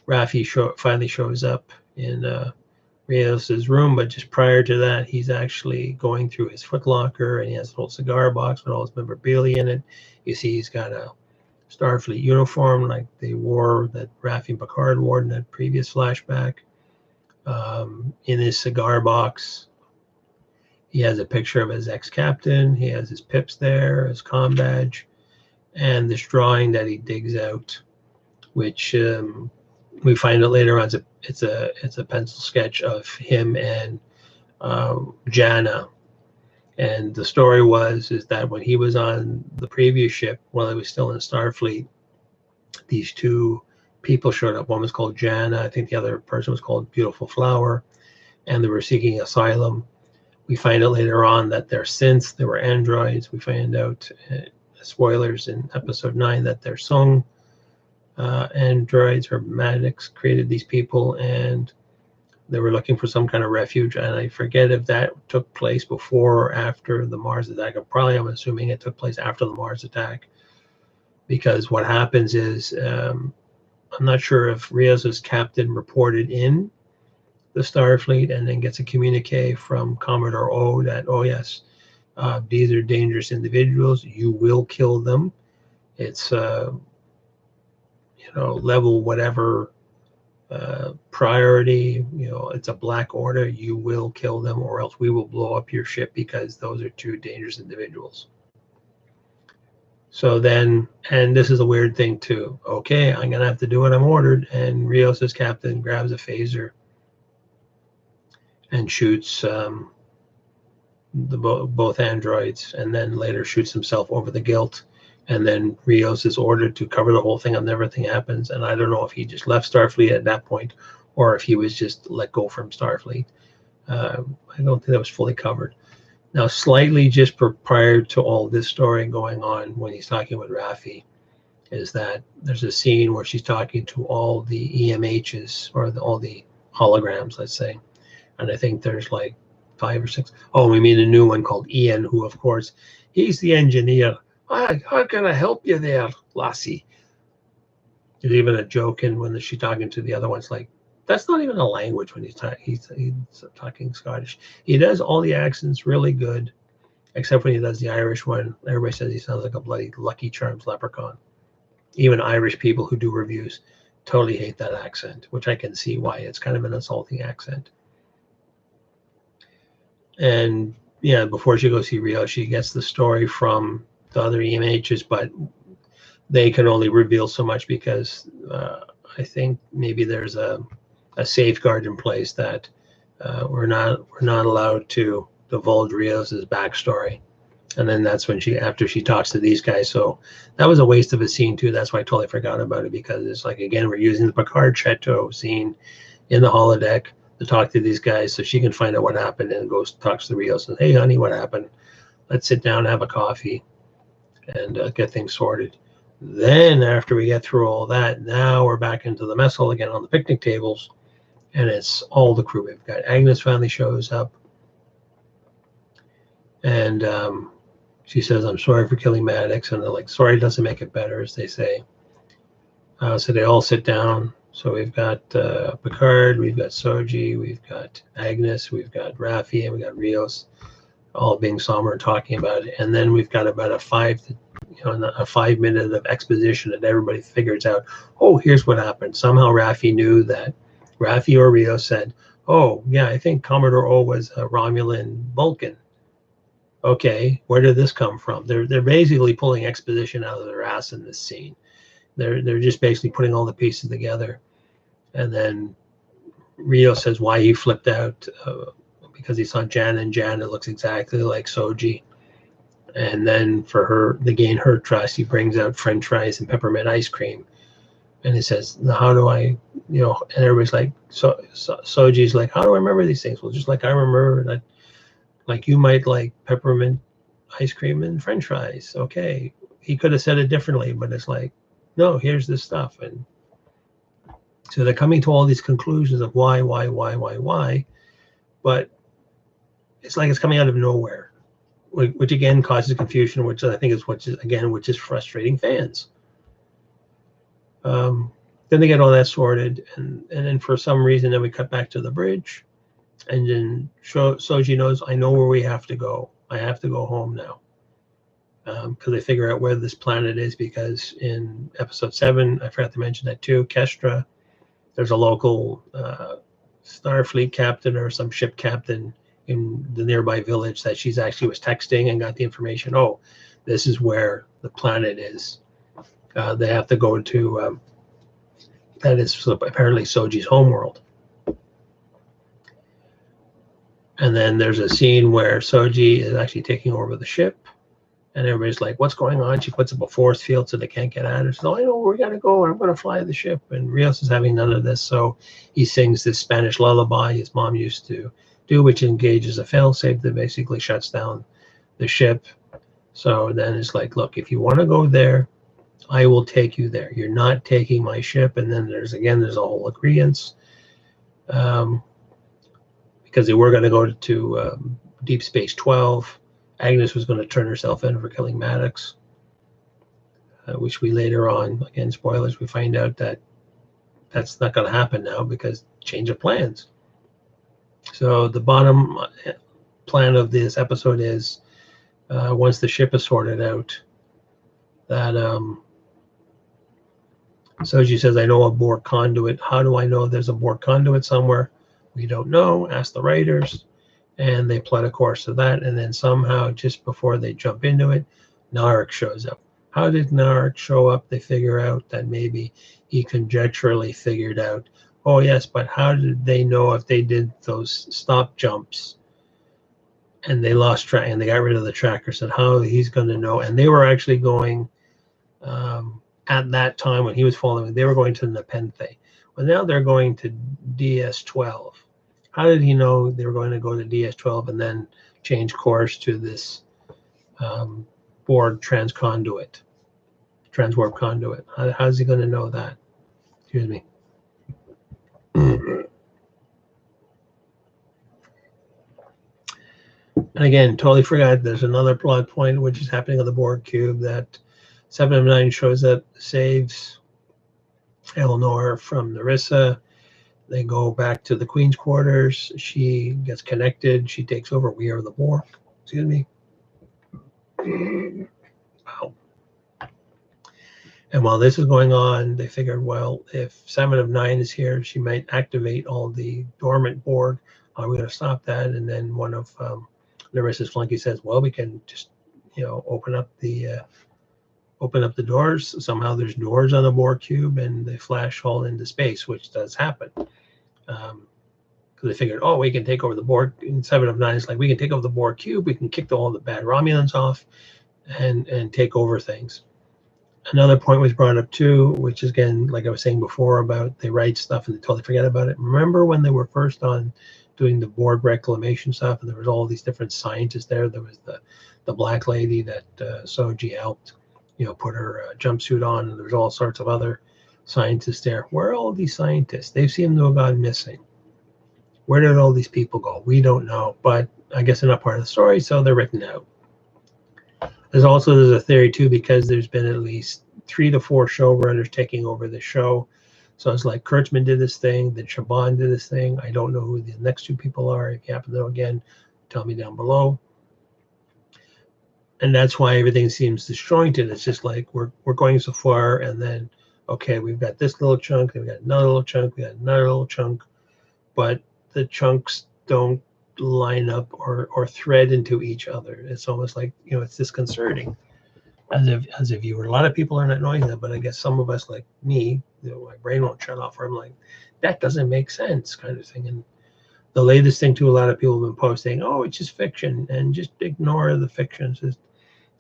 [SPEAKER 1] Raffi finally shows up in Rios's room, but just prior to that, he's actually going through his footlocker, and he has a little cigar box with all his memorabilia in it. You see he's got a Starfleet uniform like they wore, that Raffi and Picard wore in that previous flashback. In his cigar box, he has a picture of his ex-captain. He has his pips there, his comm badge, and this drawing that he digs out, which we find out later on it's a pencil sketch of him and Jana. And the story is that when he was on the previous ship, while he was still in Starfleet, these two people showed up. One was called Jana. I think the other person was called Beautiful Flower, and they were seeking asylum. We find out later on that they're synths. They were androids. We find out, spoilers in episode 9, that they're Sung androids or Maddox created these people, and they were looking for some kind of refuge. And I forget if that took place before or after the Mars attack. I'm assuming it took place after the Mars attack, because what happens is, I'm not sure if Rios' captain reported in the Starfleet and then gets a communique from Commodore O that, oh yes, these are dangerous individuals. You will kill them. It's level whatever priority. It's a black order. You will kill them, or else we will blow up your ship because those are two dangerous individuals. So then, and this is a weird thing too. Okay, I'm gonna have to do what I'm ordered. And Rios' captain grabs a phaser and shoots both androids, and then later shoots himself over the gilt. And then Rios is ordered to cover the whole thing and everything happens. And I don't know if he just left Starfleet at that point, or if he was just let go from Starfleet. I don't think that was fully covered. Now, slightly just prior to all this story going on, when he's talking with Raffi, is that there's a scene where she's talking to all the EMHs, or all the holograms, let's say. And I think there's like 5 or 6. Oh, we mean a new one called Ian, who, of course, he's the engineer. How can I help you there, lassie? There's even a joke in when she's talking to the other ones, like, that's not even a language when he's talking Scottish. He does all the accents really good, except when he does the Irish one. Everybody says he sounds like a bloody Lucky Charms leprechaun. Even Irish people who do reviews totally hate that accent, which I can see why. It's kind of an insulting accent. And yeah, before she goes see Rio, she gets the story from the other EMHs, but they can only reveal so much because I think maybe there's a safeguard in place that we're not allowed to divulge Rios' backstory. And then that's when after she talks to these guys. So that was a waste of a scene too. That's why I totally forgot about it, because it's like, again, we're using the Picard Chateau scene in the holodeck to talk to these guys so she can find out what happened, and talks to Rios and, hey honey, what happened? Let's sit down and have a coffee and get things sorted. Then after we get through all that, now we're back into the mess hall again on the picnic tables, and it's all the crew. We've got Agnes finally shows up, and she says, I'm sorry for killing Maddox, and they're like, sorry doesn't make it better, as they say. So they all sit down. So we've got Picard, we've got Soji, we've got Agnes, we've got Raffi, and we've got Rios, all being somber and talking about it. And then we've got about a 5 minute of exposition, and everybody figures out, oh, here's what happened. Somehow Raffi knew that Raffi or Rios said, oh yeah, I think Commodore O was a Romulan Vulcan. Okay, where did this come from? They're basically pulling exposition out of their ass in this scene. They're just basically putting all the pieces together. And then Rios says why he flipped out, because he saw Jana, and Jana looks exactly like Soji. And then to gain her trust, he brings out French fries and peppermint ice cream. And he says, how do I, and everybody's like, Soji's like, how do I remember these things? Well, just like I remember that, like you might like peppermint ice cream and French fries. Okay. He could have said it differently, but it's like, no, here's this stuff. And so they're coming to all these conclusions of why, but it's like it's coming out of nowhere, which again causes confusion, which I think is which is frustrating fans. Then they get all that sorted, and then for some reason, then we cut back to the bridge, and then Soji knows, I know where we have to go. I have to go home now. Because they figure out where this planet is, because in episode 7, I forgot to mention that too, Kestra, there's a local Starfleet captain or some ship captain in the nearby village that she's actually was texting and got the information, oh, this is where the planet is. They have to go to that is apparently Soji's homeworld. And then there's a scene where Soji is actually taking over the ship, and everybody's like, what's going on? She puts up a force field so they can't get at her. So I know we got to go, and I'm going to fly the ship. And Rios is having none of this, so he sings this Spanish lullaby his mom used to do, which engages a failsafe that basically shuts down the ship. So then it's like, look, if you want to go there, I will take you there. You're not taking my ship. And then there's a whole agreement, because they were going to go to Deep Space 12. Agnes was going to turn herself in for killing Maddox, which we later on, again, spoilers, we find out that that's not going to happen now because change of plans. So the bottom plan of this episode is, once the ship is sorted out, that Soji says, I know a Borg conduit. How do I know there's a Borg conduit somewhere? We don't know. Ask the writers. And they plot a course to that. And then somehow, just before they jump into it, Narek shows up. How did Narek show up? They figure out that maybe he conjecturally figured out, oh, yes, but how did they know if they did those stop jumps and they lost track and they got rid of the tracker? Said how he's going to know. And they were actually going, at that time when he was following, they were going to Nepenthe. Well, now they're going to DS-12. How did he know they were going to go to DS-12 and then change course to this Borg transwarp conduit? How's he going to know that? Excuse me. And again, totally forgot there's another plot point which is happening on the Borg cube, that 7 of 9 shows up, saves Eleanor from Narissa. They go back to the Queen's quarters. She gets connected. She takes over. We are the Borg. Excuse me. Wow. And while this is going on, they figured, well, if 7 of 9 is here, she might activate all the dormant Borg. How are we going to stop that? And then one of Larissa's flunky says, well, we can just, open up the doors. Somehow there's doors on the Borg cube, and they flash all into space, which does happen. Because they figured, oh, we can take over the Borg. And 7 of 9 is like, we can take over the Borg cube. We can kick all the bad Romulans off and take over things. Another point was brought up too, which is, again, like I was saying before, about they write stuff and they totally forget about it. Remember when they were first on doing the Borg reclamation stuff, and there was all these different scientists there? There was the black lady that Soji helped, put her jumpsuit on, and there was all sorts of other scientists there. Where are all these scientists? They seem to have gone missing. Where did all these people go? We don't know, but I guess they're not part of the story, so they're written out. There's a theory too, because there's been at least 3 to 4 showrunners taking over the show. So it's like Kurtzman did this thing, then Chabon did this thing. I don't know who the next 2 people are. If you happen to know, again, tell me down below. And that's why everything seems disjointed. It's just like we're going so far, and then, okay, we've got this little chunk, and we've got another little chunk, we got another little chunk, but the chunks don't line up or thread into each other. It's almost like, it's disconcerting as a viewer. A lot of people are not knowing that, but I guess some of us, like me, my brain won't shut off, or I'm like, that doesn't make sense, kind of thing. And the latest thing too, a lot of people have been posting, oh, it's just fiction, and just ignore the fiction. It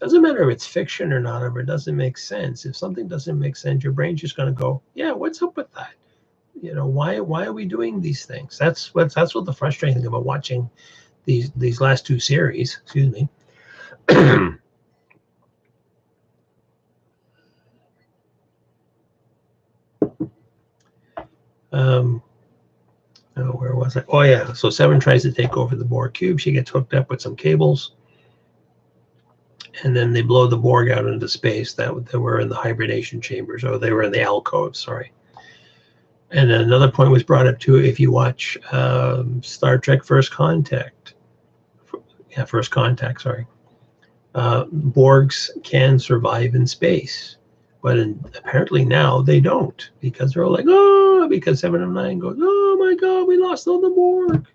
[SPEAKER 1] doesn't matter if it's fiction or not, if it doesn't make sense. If something doesn't make sense, your brain's just going to go, yeah, what's up with that? Why are we doing these things? That's what the frustrating thing about watching these last 2 series. Excuse me. Where was I? Oh yeah. So 7 tries to take over the Borg cube. She gets hooked up with some cables, and then they blow the Borg out into space. They were in the hibernation chambers, or they were in the alcove. Sorry. And another point was brought up too. If you watch Star Trek First Contact, sorry, Borgs can survive in space, but apparently now they don't, because they're all like, oh, because 7 of 9 goes, oh my God, we lost all the Borg.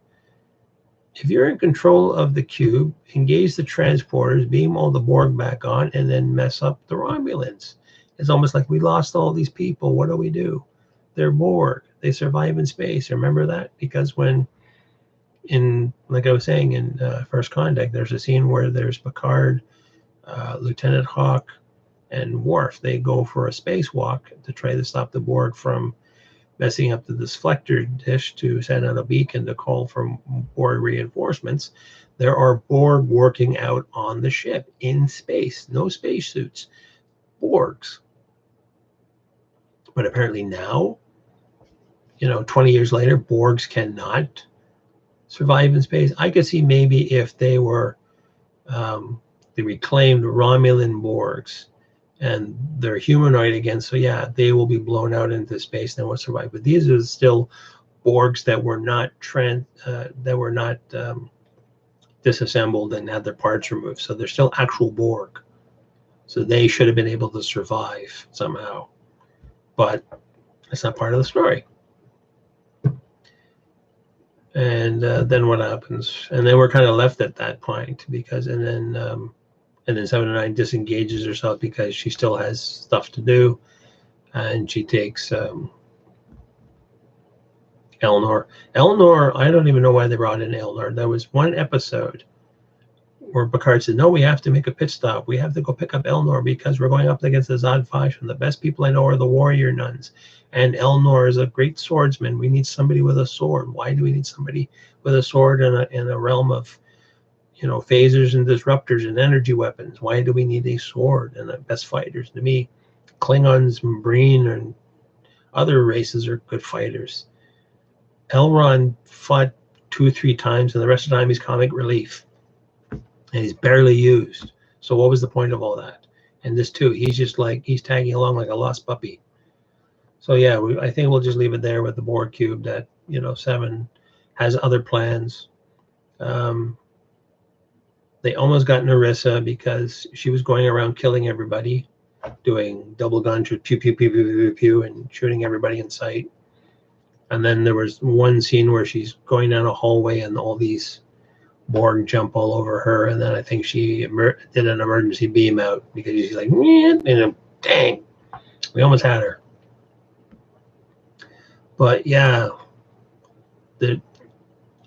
[SPEAKER 1] If you're in control of the cube, engage the transporters, beam all the Borg back on, and then mess up the Romulans. It's almost like we lost all these people. What do we do? They're Borg. They survive in space. Remember that? Because when like I was saying, in First Contact, there's a scene where there's Picard, Lieutenant Hawk, and Worf. They go for a spacewalk to try to stop the Borg from messing up the deflector dish to send out a beacon to call for Borg reinforcements. There are Borg working out on the ship in space. No spacesuits. Borgs. But apparently now, 20 years later, Borgs cannot survive in space. I could see maybe if they were the reclaimed Romulan Borgs and they're humanoid again, so yeah, they will be blown out into space and they won't survive. But these are still Borgs that were not disassembled and had their parts removed, so they're still actual Borg. So they should have been able to survive somehow, but it's not part of the story. And then what happens? And then we're kind of left at that point because, and then 709 disengages herself because she still has stuff to do, and she takes Eleanor. Eleanor, I don't even know why they brought in Eleanor. There was one episode where Picard said, "No, we have to make a pit stop. We have to go pick up Eleanor because we're going up against the Zod Faction. The best people I know are the warrior nuns. And Eleanor is a great swordsman. We need somebody with a sword. Why do we need somebody with a sword in a realm of, phasers and disruptors and energy weapons? Why do we need a sword?" And the best fighters, to me, Klingons, Breen, and other races are good fighters. Elrond fought 2-3 times, and the rest of the time he's comic relief. And he's barely used. So what was the point of all that? And this too, he's just he's tagging along like a lost puppy. So yeah, I think we'll just leave it there with the Borg cube that, 7 has other plans. They almost got Narissa because she was going around killing everybody, doing double gunshots, pew, pew, pew, pew, pew, pew, and shooting everybody in sight. And then there was one scene where she's going down a hallway and all these Borg jump all over her, and then I think she did an emergency beam out because she's like, dang, we almost had her. But yeah,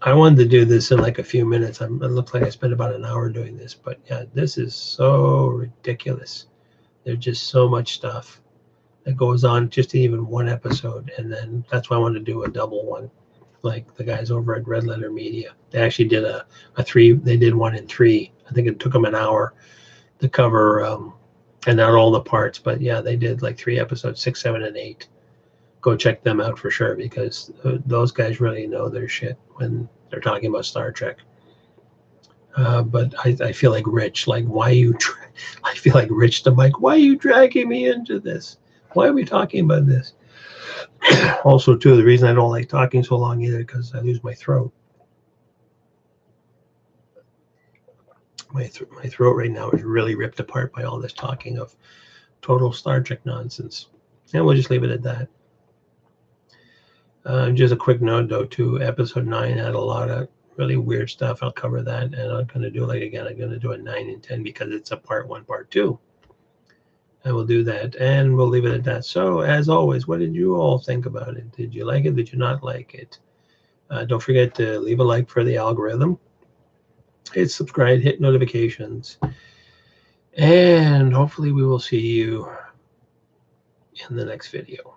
[SPEAKER 1] I wanted to do this in like a few minutes. It looks like I spent about an hour doing this, but yeah, this is so ridiculous. There's just so much stuff that goes on just in even one episode, and then that's why I wanted to do a double one, like the guys over at Red Letter Media. They actually did a 3. They did 1 in 3. I think it took them an hour to cover, and not all the parts, but yeah, they did like 3 episodes, 6, 7, and 8. Go check them out for sure, because those guys really know their shit when they're talking about Star Trek. But I feel like Rich, like, why you? I feel like Rich to Mike, why are you dragging me into this? Why are we talking about this? Also, too, the reason I don't like talking so long either, because I lose my throat. My throat right now is really ripped apart by all this talking of total Star Trek nonsense. And we'll just leave it at that. Just a quick note, though, too. Episode 9 had a lot of really weird stuff. I'll cover that, and I'm going to do I'm going to do a 9 and 10 because it's a part 1, part 2. And we'll do that, and we'll leave it at that. So, as always, what did you all think about it? Did you like it? Did you not like it? Don't forget to leave a like for the algorithm. Hit subscribe, hit notifications, and hopefully we will see you in the next video.